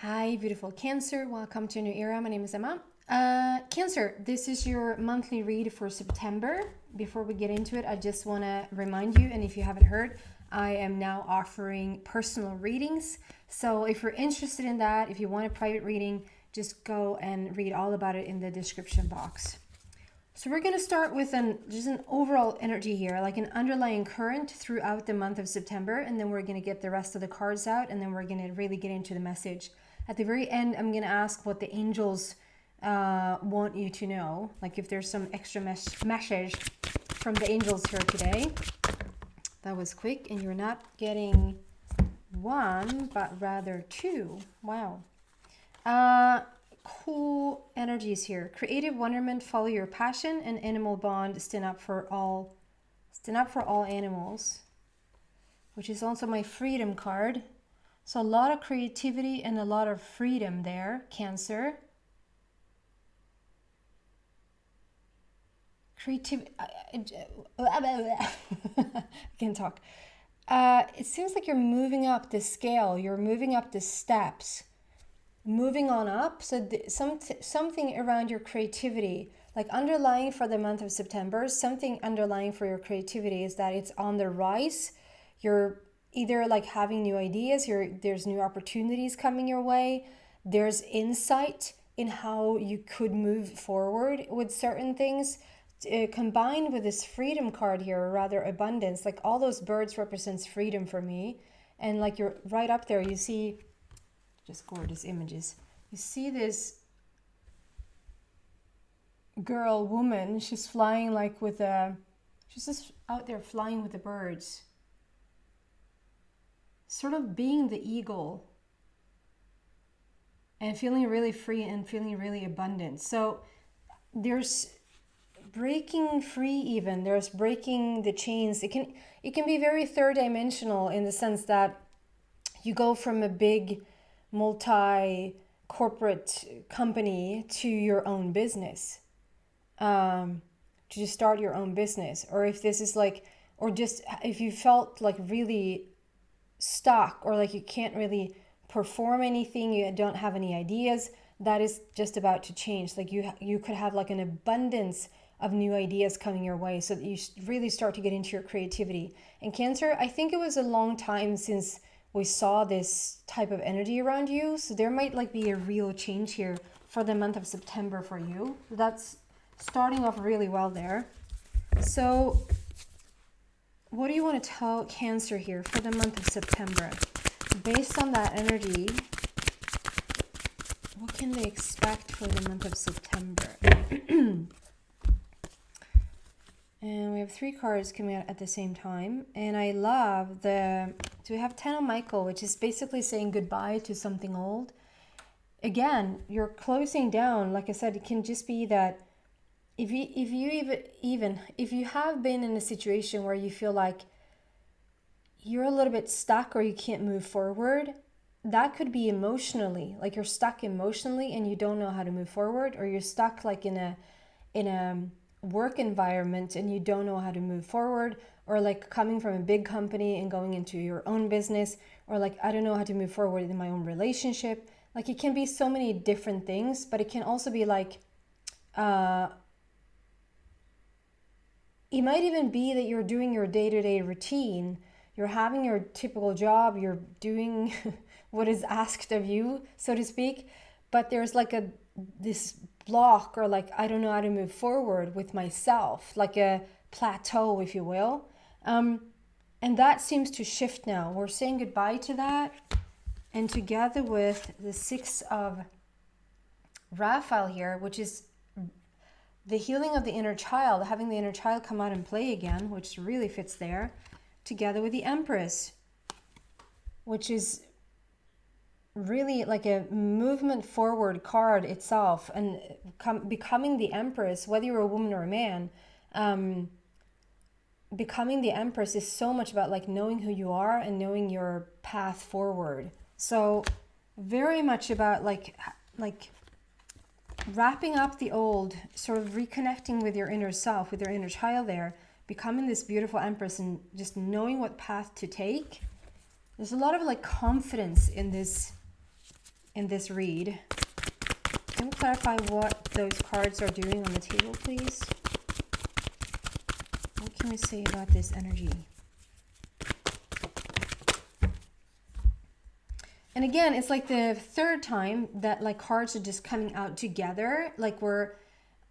Hi, beautiful Cancer. Welcome to a new era. My name is Emma. Cancer, this is your monthly read for September. Before we get into it, I just want to remind you, and if you haven't heard, I am now offering personal readings. So if you're interested in that, if you want a private reading, just go and read all about it in the description box. So we're going to start with just an overall energy here, like an underlying current throughout the month of September, and then we're going to get the rest of the cards out, and then we're going to really get into the message. At the very end, I'm going to ask what the angels want you to know, like if there's some extra message from the angels here today. That was quick, and you're not getting one, but rather two. Wow. Cool energies here. Creative wonderment, follow your passion, and animal bond, stand up for all animals, which is also my freedom card. So a lot of creativity and a lot of freedom there, Cancer. Creativity. I can't talk. It seems like you're moving up the scale. You're moving up the steps. Moving on up. So something around your creativity, like underlying for the month of September, something underlying for your creativity is that it's on the rise. You're either like having new ideas, there's new opportunities coming your way, there's insight in how you could move forward with certain things. Combined with this freedom card here, or rather abundance, like all those birds represents freedom for me. And like you're right up there, you see just gorgeous images. You see this woman, she's flying like she's just out there flying with the birds. Sort of being the eagle and feeling really free and feeling really abundant. So there's breaking free even. There's breaking the chains. It can be very third dimensional in the sense that you go from a big multi-corporate company to your own business, to just start your own business. Or if this is like, or just if you felt like really stuck or like you can't really perform anything, you don't have any ideas, that is just about to change. Like you could have like an abundance of new ideas coming your way, so that you really start to get into your creativity. And Cancer, I think it was a long time since we saw this type of energy around you, so there might like be a real change here for the month of September for you. That's starting off really well there. So what do you want to tell Cancer here for the month of September? Based on that energy, what can they expect for the month of September? And we have 3 cards coming out at the same time. And I love so we have Ten of Michael, which is basically saying goodbye to something old. Again, you're closing down. Like I said, it can just be that if you have been in a situation where you feel like you're a little bit stuck or you can't move forward, that could be emotionally, like you're stuck emotionally and you don't know how to move forward, or you're stuck like in a work environment and you don't know how to move forward, or like coming from a big company and going into your own business, or like I don't know how to move forward in my own relationship. Like it can be so many different things, but it can also be like it might even be that you're doing your day-to-day routine, you're having your typical job, you're doing what is asked of you, so to speak, but there's like this block, or like I don't know how to move forward with myself, like a plateau, if you will. And that seems to shift now. We're saying goodbye to that. And together with the 6 of Raphael here, which is the healing of the inner child, having the inner child come out and play again, which really fits there, together with the Empress, which is really like a movement forward card itself. And becoming the Empress, whether you're a woman or a man, becoming the Empress is so much about like knowing who you are and knowing your path forward. So very much about like wrapping up the old, sort of reconnecting with your inner self, with your inner child there, becoming this beautiful Empress and just knowing what path to take. There's a lot of like confidence in this in this read. Can you clarify what those cards are doing on the table, please? What can we say about this energy? And again, it's like the third time that like cards are just coming out together. Like we're,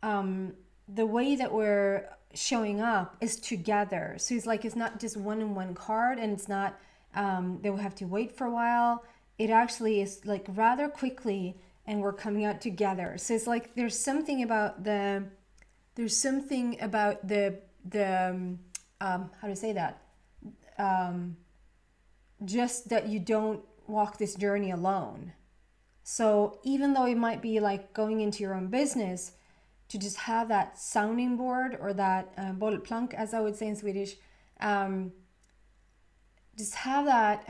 the way that we're showing up is together. So it's like, it's not just one in one card, and it's not, they will have to wait for a while. It actually is like rather quickly, and we're coming out together. So it's like, there's something about the how do I say that? Just that you don't walk this journey alone. So even though it might be like going into your own business, to just have that sounding board, or that bollplank, as I would say in Swedish, just have that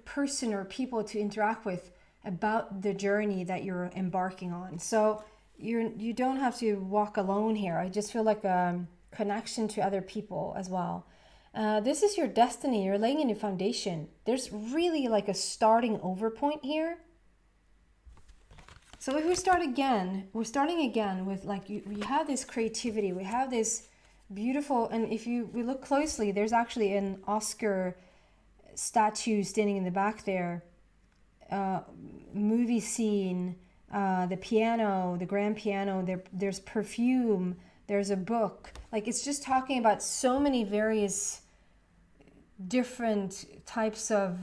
person or people to interact with about the journey that you're embarking on. So you don't have to walk alone here. I just feel like a connection to other people as well. This is your destiny. You're laying a new foundation. There's really like a starting over point here. So if we start again, we're starting again with like, we have this creativity, we have this beautiful, and if we look closely, there's actually an Oscar statue standing in the back there, movie scene, the piano, the grand piano, there's perfume, there's a book. Like, it's just talking about so many various different types of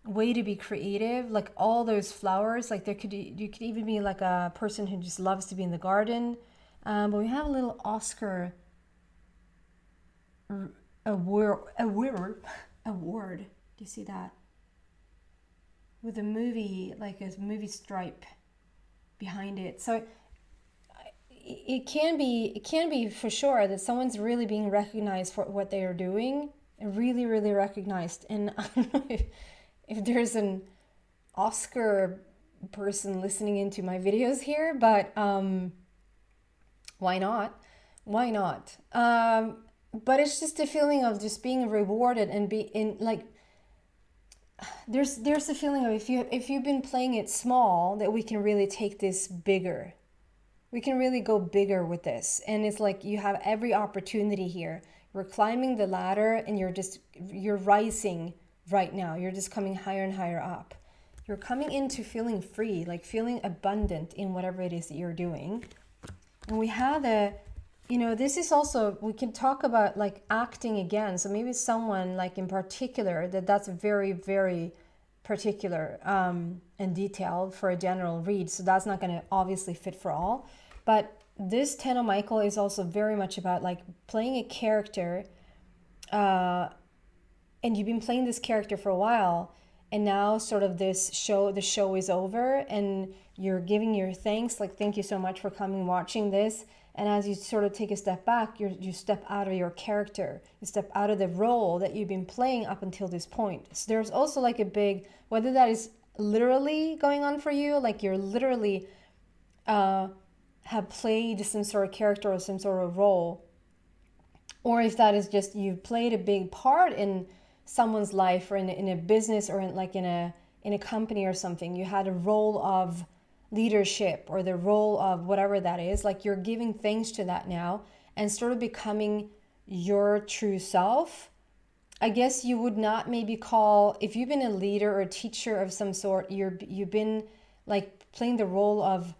way to be creative, like all those flowers. Like you could even be like a person who just loves to be in the garden. But we have a little Oscar award. Do you see that? With a movie, like a movie stripe behind it. So it can be for sure that someone's really being recognized for what they are doing, really, really recognized. And I don't know if there's an Oscar person listening into my videos here, but why not? Why not? But it's just a feeling of just being rewarded and be in like, there's a feeling of if you've been playing it small, that we can really take this bigger. We can really go bigger with this. And it's like you have every opportunity here. You're climbing the ladder and you're rising right now. You're just coming higher and higher up. You're coming into feeling free, like feeling abundant in whatever it is that you're doing. And we have this is also, we can talk about like acting again. So maybe someone like in particular, that's very, very particular and detailed for a general read. So that's not going to obviously fit for all. But this Ten of Michael is also very much about like playing a character, and you've been playing this character for a while, and now sort of the show is over, and you're giving your thanks, like thank you so much for coming watching this. And as you sort of take a step back, you step out of your character, you step out of the role that you've been playing up until this point. So there's also like a big, whether that is literally going on for you, like you're literally have played some sort of character or some sort of role, or if that is just you've played a big part in someone's life, or in a business, or in a company or something. You had a role of leadership, or the role of whatever that is. Like you're giving thanks to that now and sort of becoming your true self. I guess you would not maybe call, if you've been a leader or a teacher of some sort, you've been like playing the role of,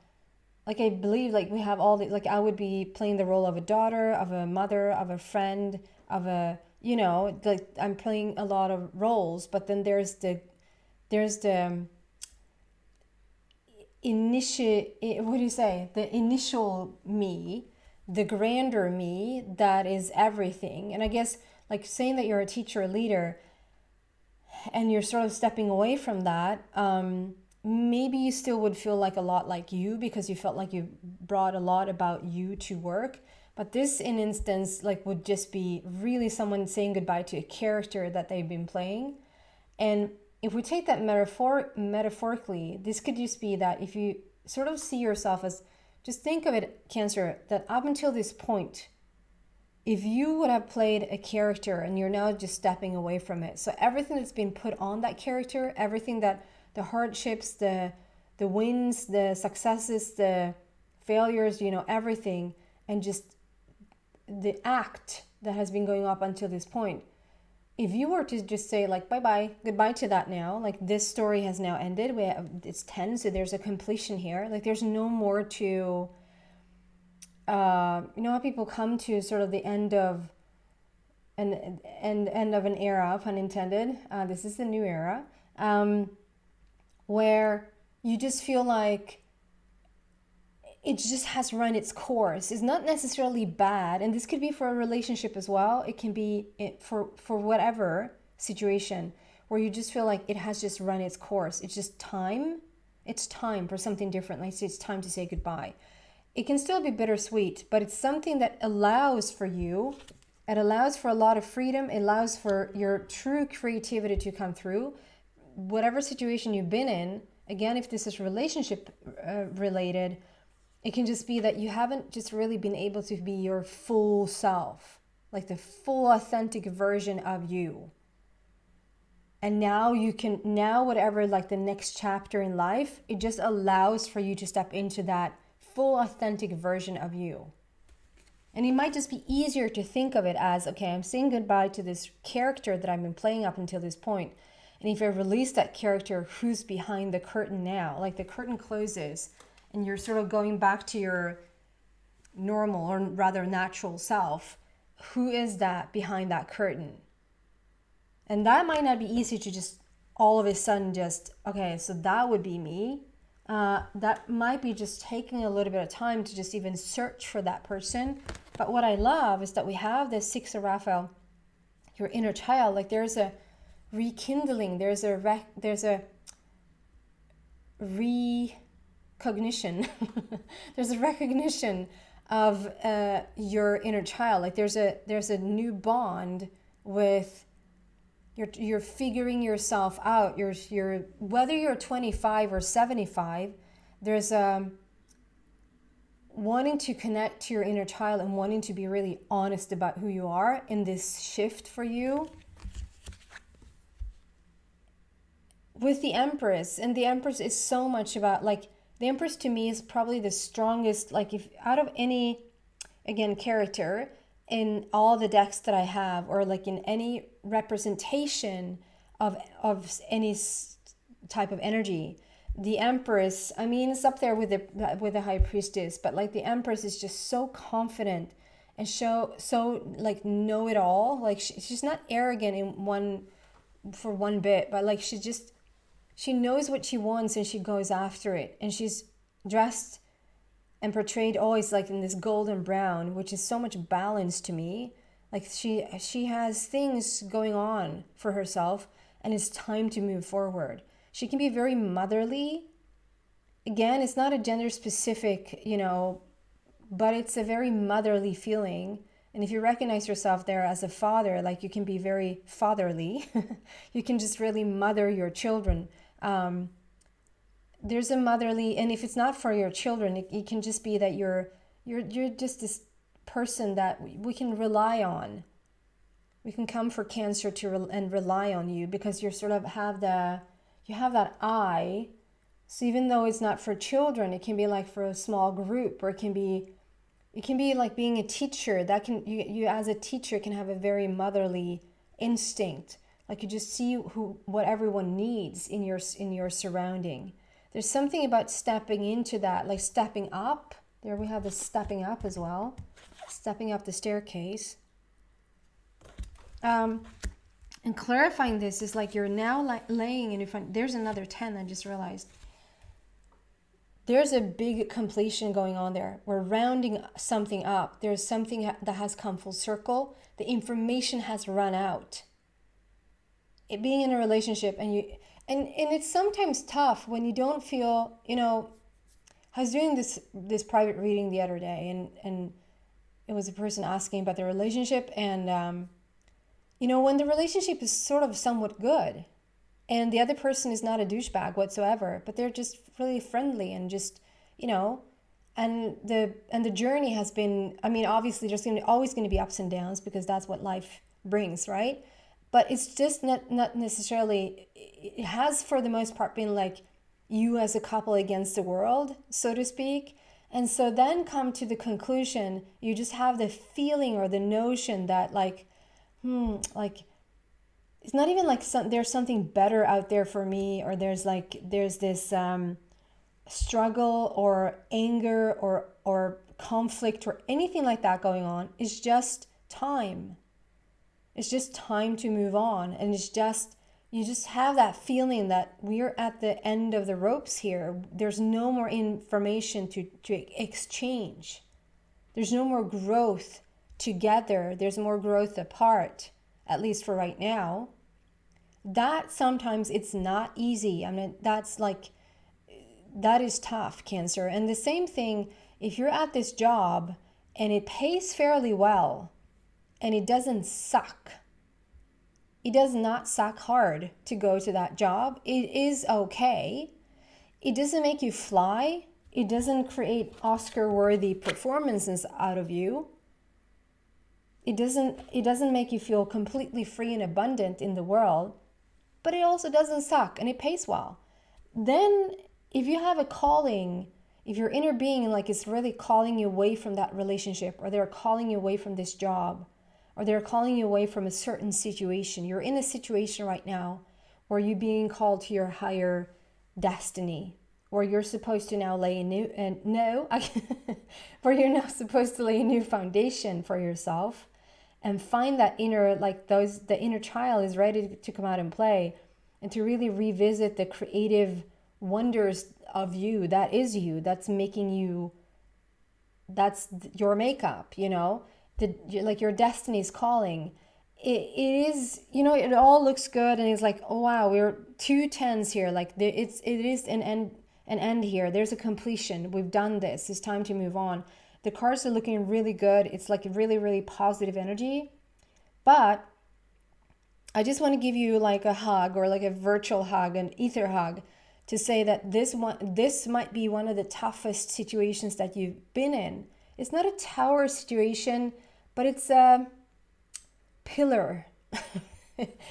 like I believe like we have all the, like I would be playing the role of a daughter, of a mother, of a friend, of a, like I'm playing a lot of roles. But then there's the the initial me, the grander me, that is everything. And I guess like saying that you're a teacher or leader and you're sort of stepping away from that, maybe you still would feel like a lot like you, because you felt like you brought a lot about you to work. But this, in instance, like would just be really someone saying goodbye to a character that they've been playing. And if we take that metaphorically, this could just be that if you sort of see yourself as, just think of it, Cancer, that up until this point, if you would have played a character and you're now just stepping away from it. So everything that's been put on that character, everything that the hardships, the the wins, the successes, the failures, everything, and just the act that has been going up until this point. If you were to just say like bye-bye, goodbye to that now, like this story has now ended, it's 10, so there's a completion here, like there's no more to you know how people come to sort of the end of end of an era, pun intended. This is the new era, where you just feel like it just has run its course. It's not necessarily bad, and this could be for a relationship as well. It can be for whatever situation where you just feel like it has just run its course. It's just time. It's time for something different. Like it's time to say goodbye. It can still be bittersweet, but it's something that allows for you. It allows for a lot of freedom. It allows for your true creativity to come through. Whatever situation you've been in, again, if this is relationship related, it can just be that you haven't just really been able to be your full self, like the full authentic version of you. And now whatever, like the next chapter in life, it just allows for you to step into that full authentic version of you. And it might just be easier to think of it as, okay, I'm saying goodbye to this character that I've been playing up until this point. And if I release that character, who's behind the curtain now? Like the curtain closes and you're sort of going back to your normal, or rather natural self. Who is that behind that curtain? And that might not be easy to just all of a sudden just, okay, so that would be me. That might be just taking a little bit of time to just even search for that person. But what I love is that we have this Six of Raphael, your inner child. Like there's a rekindling, there's a recognition, there's a recognition of your inner child. Like there's a new bond with. You're figuring yourself out. You're whether you're 25 or 75, there's wanting to connect to your inner child and wanting to be really honest about who you are in this shift for you. With the Empress, and the Empress is so much about, like, the Empress to me is probably the strongest, like, if out of any, again, character in all the decks that I have, or like in any representation of any type of energy, the Empress, I mean, it's up there with the High Priestess, but like the Empress is just so confident and so like know it all. Like she's not arrogant in one bit, but like she knows what she wants and she goes after it, and she's dressed and portrayed always like in this golden brown, which is so much balance to me. Like she has things going on for herself, and it's time to move forward. She can be very motherly. Again, it's not a gender specific, but it's a very motherly feeling. And if you recognize yourself there as a father, like you can be very fatherly. You can just really mother your children. There's a motherly, and if it's not for your children, it can just be that you're just this person that we can rely on. We can come for Cancer and rely on you, because you sort of have you have that eye. So even though it's not for children, it can be like for a small group, or it can be like being a teacher. That can you as a teacher can have a very motherly instinct. Like you just see what everyone needs in your surrounding. There's something about stepping into that, like stepping up. There we have the stepping up as well. Stepping up the staircase. And clarifying this is like you're now laying in front. There's another 10, I just realized. There's a big completion going on there. We're rounding something up. There's something that has come full circle. The information has run out. It being in a relationship, and it's sometimes tough when you don't feel, I was doing this private reading the other day, and it was a person asking about their relationship, and when the relationship is sort of somewhat good, and the other person is not a douchebag whatsoever, but they're just really friendly and just, and the journey has been, I mean, obviously there's always going to be ups and downs, because that's what life brings, right? But it's just not necessarily, it has for the most part been like you as a couple against the world, so to speak. And so then come to the conclusion, you just have the feeling or the notion that like, like it's not even like there's something better out there for me, or there's this struggle or anger or conflict or anything like that going on. It's just time. It's just time to move on. And it's just, you just have that feeling that we're at the end of the ropes here. There's no more information to exchange. There's no more growth together. There's more growth apart, at least for right now. That sometimes it's not easy. I mean, that is tough, Cancer. And the same thing, if you're at this job and it pays fairly well and it doesn't suck, it does not suck hard to go to that job. It is okay. It doesn't make you fly. It doesn't create Oscar-worthy performances out of you. It doesn't make you feel completely free and abundant in the world, but it also doesn't suck and it pays well. Then if you have a calling, if your inner being like is really calling you away from that relationship, or they're calling you away from this job, or they're calling you away from a certain situation, you're in a situation right now where you're being called to your higher destiny, where you're supposed to now lay a new, where you're now supposed to lay a new foundation for yourself and find that inner, the inner child is ready to come out and play, and to really revisit the creative wonders of you, that is you, that's making you, that's your makeup, like your destiny's calling. It is, it all looks good, and it's like, oh wow, we're 2 10s here, like it is an end here, there's a completion, we've done this, it's time to move on. The cards are looking really good, it's like a really, really positive energy. But I just want to give you like a hug, or like a virtual hug, an ether hug, to say that this might be one of the toughest situations that you've been in. It's not a tower situation, but it's a pillar.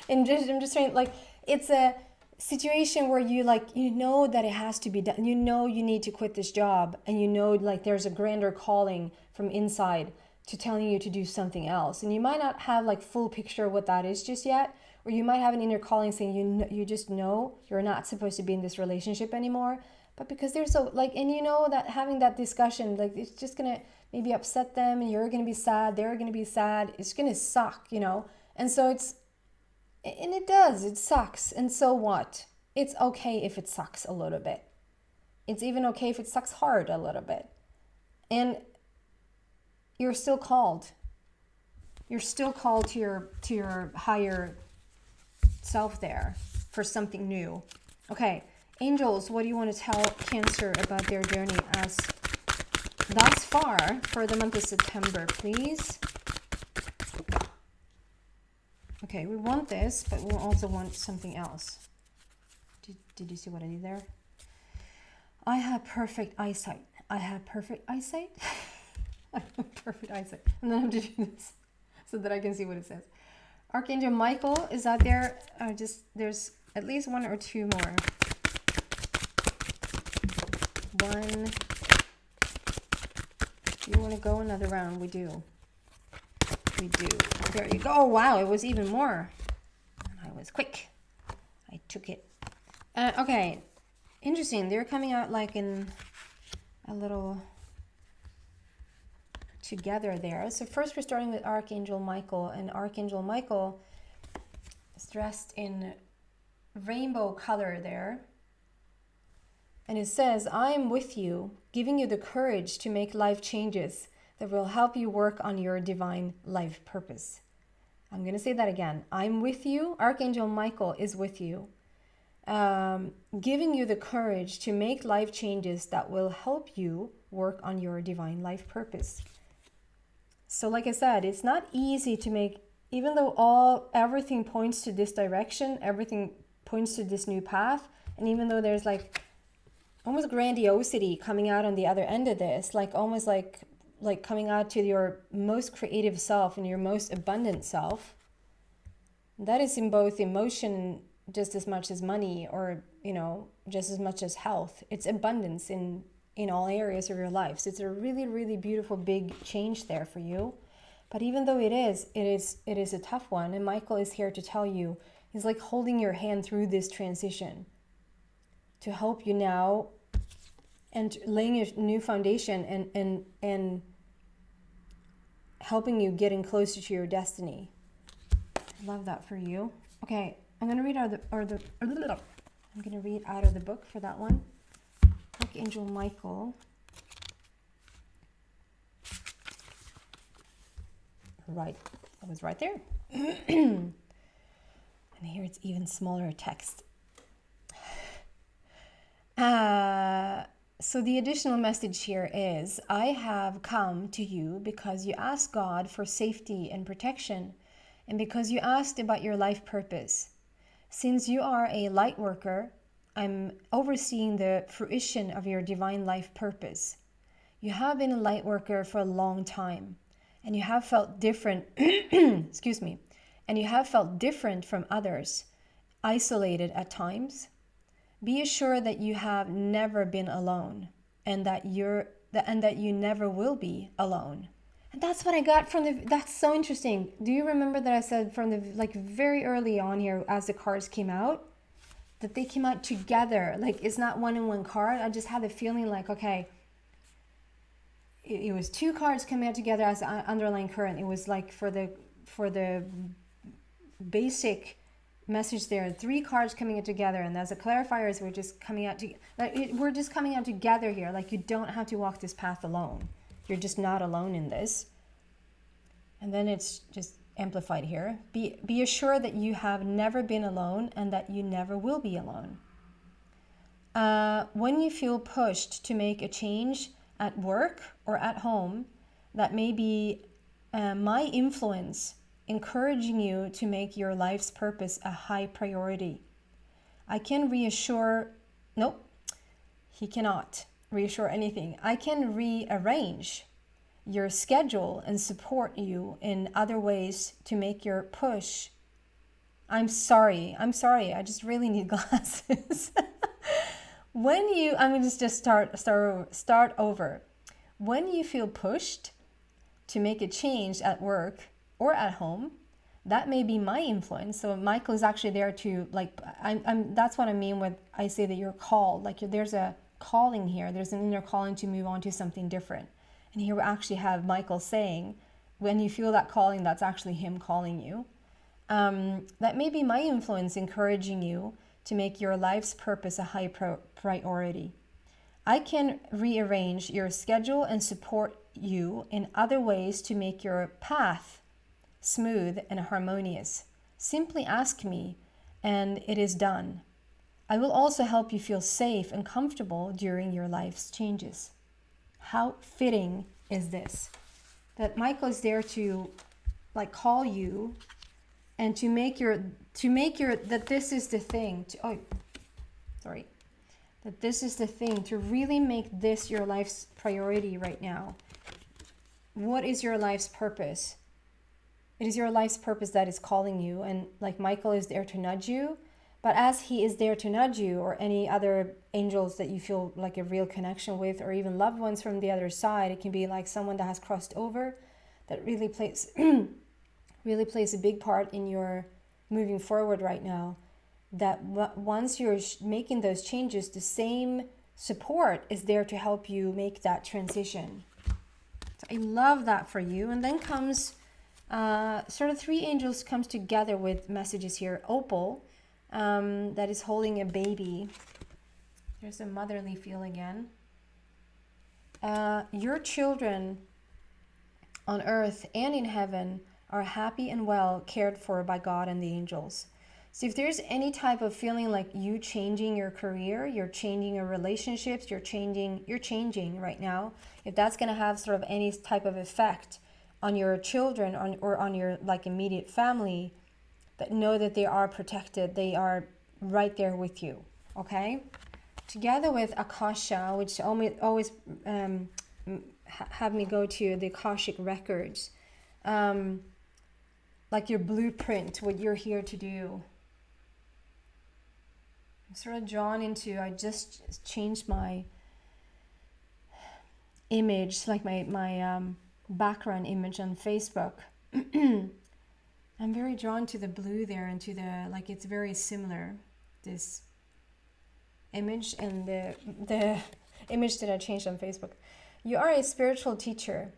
I'm just saying, like, it's a situation where you know that it has to be done. You know you need to quit this job, and you know like there's a grander calling from inside to telling you to do something else. And you might not have like full picture of what that is just yet, or you might have an inner calling saying you just know you're not supposed to be in this relationship anymore. But because they're so and you know that having that discussion, like, it's just gonna maybe upset them, and you're gonna be sad, they're gonna be sad, it's gonna suck, and so it sucks. And so what? It's okay if it sucks a little bit. It's even okay if it sucks hard a little bit. And you're still called. You're still called to your higher self there for something new. Okay, angels, what do you want to tell Cancer about their journey as thus far for the month of September, please? Okay, we want this, but we also want something else. Did you see what I did there? I have perfect eyesight. I have perfect eyesight? I have perfect eyesight. And then I have to do this so that I can see what it says. Archangel Michael is out there. There's at least 1 or 2 more. 1. Do you want to go another round? We do. We do. There you go. Oh, wow. It was even more. I was quick. I took it. Okay. Interesting. They're coming out like in a little together there. So first we're starting with Archangel Michael, and Archangel Michael is dressed in rainbow color there. And it says, I am with you, giving you the courage to make life changes that will help you work on your divine life purpose. I'm going to say that again. I'm with you. Archangel Michael is with you, giving you the courage to make life changes that will help you work on your divine life purpose. So like I said, it's not easy to make, even though everything points to this direction, everything points to this new path, and even though there's like almost grandiosity coming out on the other end of this, like almost like coming out to your most creative self and your most abundant self, that is in both emotion just as much as money, or just as much as health. It's abundance in all areas of your life. So it's a really, really beautiful big change there for you. But even though it is a tough one, and Michael is here to tell you, he's like holding your hand through this transition to help you now and laying a new foundation and helping you getting closer to your destiny. I love that for you. Okay, I'm gonna read out of the book for that one. Archangel Michael. Right, I was right there. And here it's even smaller text. So the additional message here is, I have come to you because you asked God for safety and protection, and because you asked about your life purpose. Since you are a light worker, I'm overseeing the fruition of your divine life purpose. You have been a light worker for a long time, and you have felt different, excuse me, and you have felt different from others, isolated at times. Be assured that you have never been alone, and that you never will be alone. And that's what I got that's so interesting. Do you remember that I said from the very early on here, as the cards came out, that they came out together? Like, it's not one in one card. I just had the feeling like, okay, it was two cards coming out together as an underlying current. It was like for the basic message there, three cards coming out together, and as a clarifiers, we're just coming out we're just coming out together here. Like, you don't have to walk this path alone. You're just not alone in this. And then it's just amplified here. Be assured that you have never been alone, and that you never will be alone. When you feel pushed to make a change at work or at home, that may be my influence encouraging you to make your life's purpose a high priority. I can reassure, nope, he cannot reassure anything. I can rearrange your schedule and support you in other ways to make your push. I'm sorry, I just really need glasses. I'm going to just start over. When you feel pushed to make a change at work or at home, that may be my influence. So Michael is actually there to, that's what I mean when I say that you're called. Like, there's a calling here. There's an inner calling to move on to something different. And here we actually have Michael saying, when you feel that calling, that's actually him calling you. That may be my influence encouraging you to make your life's purpose a high priority. I can rearrange your schedule and support you in other ways to make your path smooth and harmonious. Simply ask me, and it is done. I will also help you feel safe and comfortable during your life's changes. How fitting is this? That Michael is there to call you and to make your that this is the thing that this is the thing to really make this your life's priority right now. What is your life's purpose? It is your life's purpose that is calling you, and Michael is there to nudge you. But as he is there to nudge you, or any other angels that you feel like a real connection with, or even loved ones from the other side, it can be like someone that has crossed over, that really plays a big part in your moving forward right now. That once you're making those changes, the same support is there to help you make that transition. So I love that for you. And then comes sort of three angels comes together with messages here. Opal, that is holding a baby. There's a motherly feel again. Your children on earth and in heaven are happy and well cared for by God and the angels. So if there's any type of feeling like you changing your career, you're changing your relationships, you're changing right now, if that's going to have sort of any type of effect on your children or on your immediate family, that know that they are protected, they are right there with you, okay? Together with Akasha, which always have me go to the Akashic records, your blueprint, what you're here to do. I'm sort of drawn into, I just changed my image, like my background image on Facebook. I'm very drawn to the blue there and to the, like, it's very similar, this image and the image that I changed on Facebook. You are a spiritual teacher.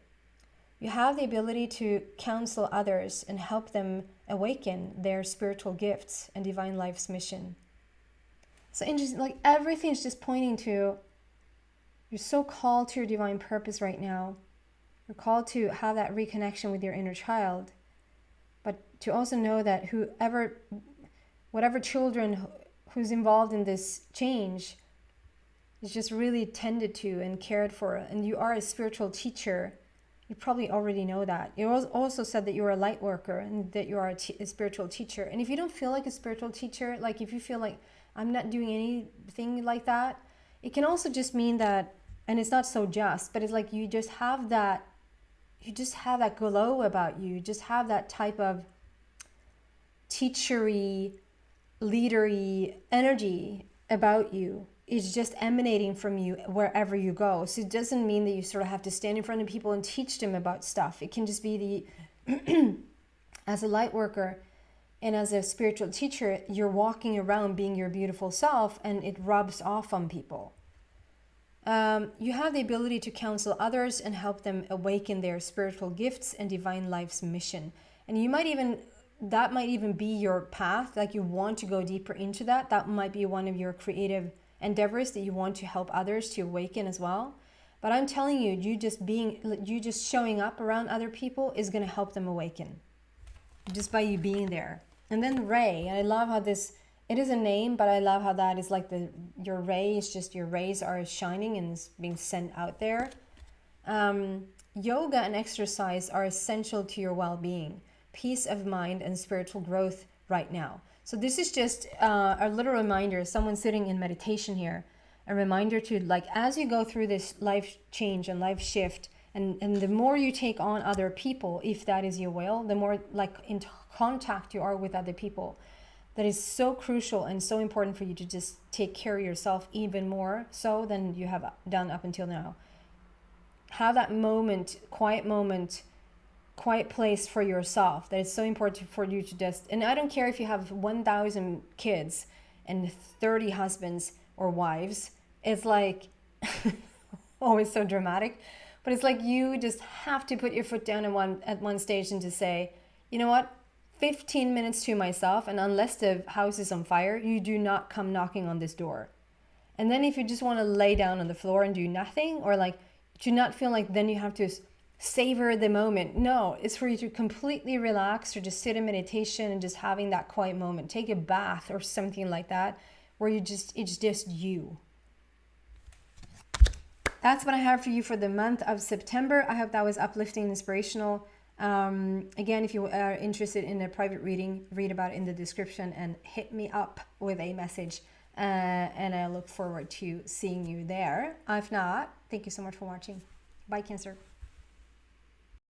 You have the ability to counsel others and help them awaken their spiritual gifts and divine life's mission. So interesting, like everything's just pointing to, you're so called to your divine purpose right now. You're called to have that reconnection with your inner child, but to also know that whatever children who's involved in this change is just really tended to and cared for. And you are a spiritual teacher. You probably already know that. You also said that you're a light worker and that you are a spiritual teacher. And if you don't feel like a spiritual teacher, like if you feel like I'm not doing anything like that, it can also just mean that, and it's not so just, but it's like you just have that glow about you. You just have that type of teachery, leadery energy about you. It's just emanating from you wherever you go. So it doesn't mean that you sort of have to stand in front of people and teach them about stuff. It can just be as a light worker and as a spiritual teacher, you're walking around being your beautiful self and it rubs off on people. You have the ability to counsel others and help them awaken their spiritual gifts and divine life's mission. And that might even be your path, like you want to go deeper into that. That might be one of your creative endeavors that you want to help others to awaken as well. But I'm telling you, you just showing up around other people is going to help them awaken just by you being there. And then Ray, I love how this, it is a name, but I love how that is like your ray is just, your rays are shining and is being sent out there. Yoga and exercise are essential to your well-being, peace of mind, and spiritual growth right now. So this is just a little reminder, someone sitting in meditation here, a reminder to, like, as you go through this life change and life shift, and the more you take on other people, if that is your will, the more like in contact you are with other people. That is so crucial and so important for you to just take care of yourself even more so than you have done up until now. Have that moment, quiet place for yourself. That is so important for you to just, and I don't care if you have 1,000 kids and 30 husbands or wives. It's like, always so dramatic, but it's like you just have to put your foot down at one stage and to say, you know what, 15 minutes to myself, and unless the house is on fire, you do not come knocking on this door. And then if you just want to lay down on the floor and do nothing, or like, do not feel like then you have to savor the moment. No, it's for you to completely relax or just sit in meditation and just having that quiet moment. Take a bath or something like that, where it's just you. That's what I have for you for the month of September. I hope that was uplifting and inspirational. Again, if you are interested in a private reading, read about it in the description and hit me up with a message. And I look forward to seeing you there. If not, thank you so much for watching. Bye, Cancer.